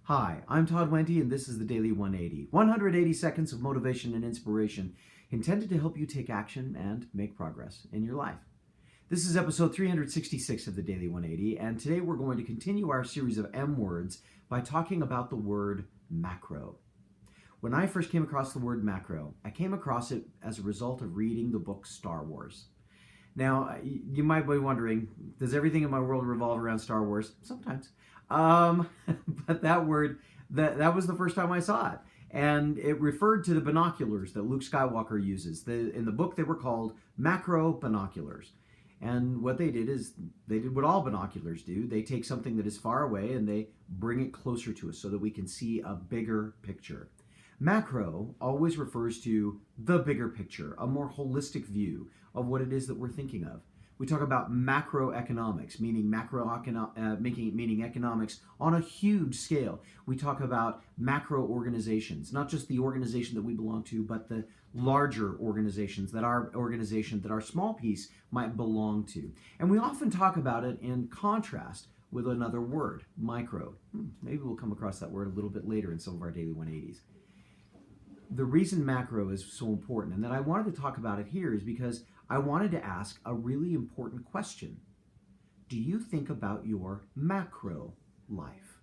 Hi, I'm Todd Wente, and this is the Daily 180. 180 seconds of motivation and inspiration intended to help you take action and make progress in your life. This is episode 366 of the Daily 180, and today we're going to continue our series of M words by talking about the word macro. When I first came across the word macro, I came across it as a result of reading the book Star Wars. Now, you might be wondering, does everything in my world revolve around Star Wars? Sometimes. But that word, that was the first time I saw it. And it referred to the binoculars that Luke Skywalker uses. In the book, they were called macro binoculars. And what they did is, they did what all binoculars do. They take something that is far away and they bring it closer to us so that we can see a bigger picture. Macro always refers to the bigger picture, a more holistic view of what it is that we're thinking of. We talk about macroeconomics, meaning meaning economics on a huge scale. We talk about macro organizations, not just the organization that we belong to, but the larger organizations that our small piece might belong to. And we often talk about it in contrast with another word, micro. Maybe we'll come across that word a little bit later in some of our daily 180s. The reason macro is so important and that I wanted to talk about it here is because I wanted to ask a really important question. Do you think about your macro life?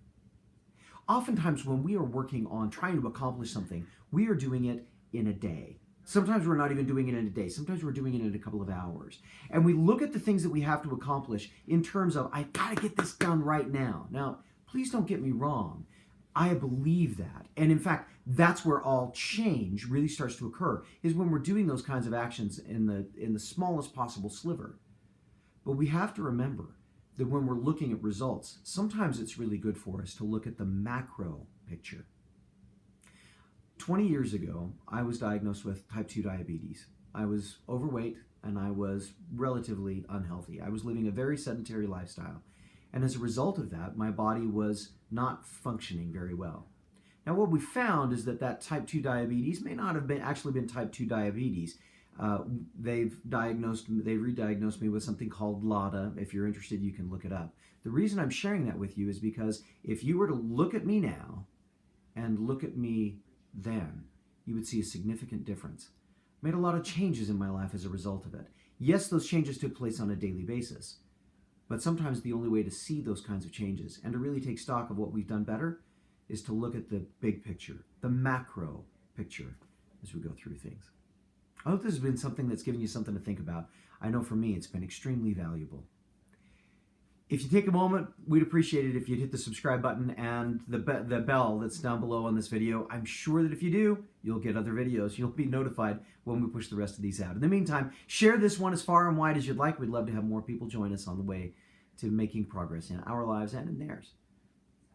Oftentimes when we are working on trying to accomplish something, we are doing it in a day. Sometimes we're not even doing it in a day. Sometimes we're doing it in a couple of hours. And we look at the things that we have to accomplish in terms of, I gotta get this done right now. Now, please don't get me wrong. I believe that. And in fact, that's where all change really starts to occur, is when we're doing those kinds of actions in the smallest possible sliver. But we have to remember that when we're looking at results, sometimes it's really good for us to look at the macro picture. 20 years ago, I was diagnosed with type 2 diabetes. I was overweight and I was relatively unhealthy. I was living a very sedentary lifestyle. And as a result of that, my body was not functioning very well. Now, what we found is that type 2 diabetes may not have actually been type 2 diabetes. They've re-diagnosed me with something called LADA. If you're interested, you can look it up. The reason I'm sharing that with you is because if you were to look at me now and look at me then, you would see a significant difference. I made a lot of changes in my life as a result of it. Yes, those changes took place on a daily basis. But sometimes the only way to see those kinds of changes and to really take stock of what we've done better is to look at the big picture, the macro picture, as we go through things. I hope this has been something that's given you something to think about. I know for me, it's been extremely valuable. If you take a moment, we'd appreciate it if you'd hit the subscribe button and the bell that's down below on this video. I'm sure that if you do, you'll get other videos. You'll be notified when we push the rest of these out. In the meantime, share this one as far and wide as you'd like. We'd love to have more people join us on the way to making progress in our lives and in theirs.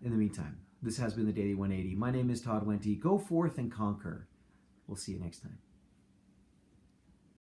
In the meantime, this has been the Daily 180. My name is Todd Wente. Go forth and conquer. We'll see you next time.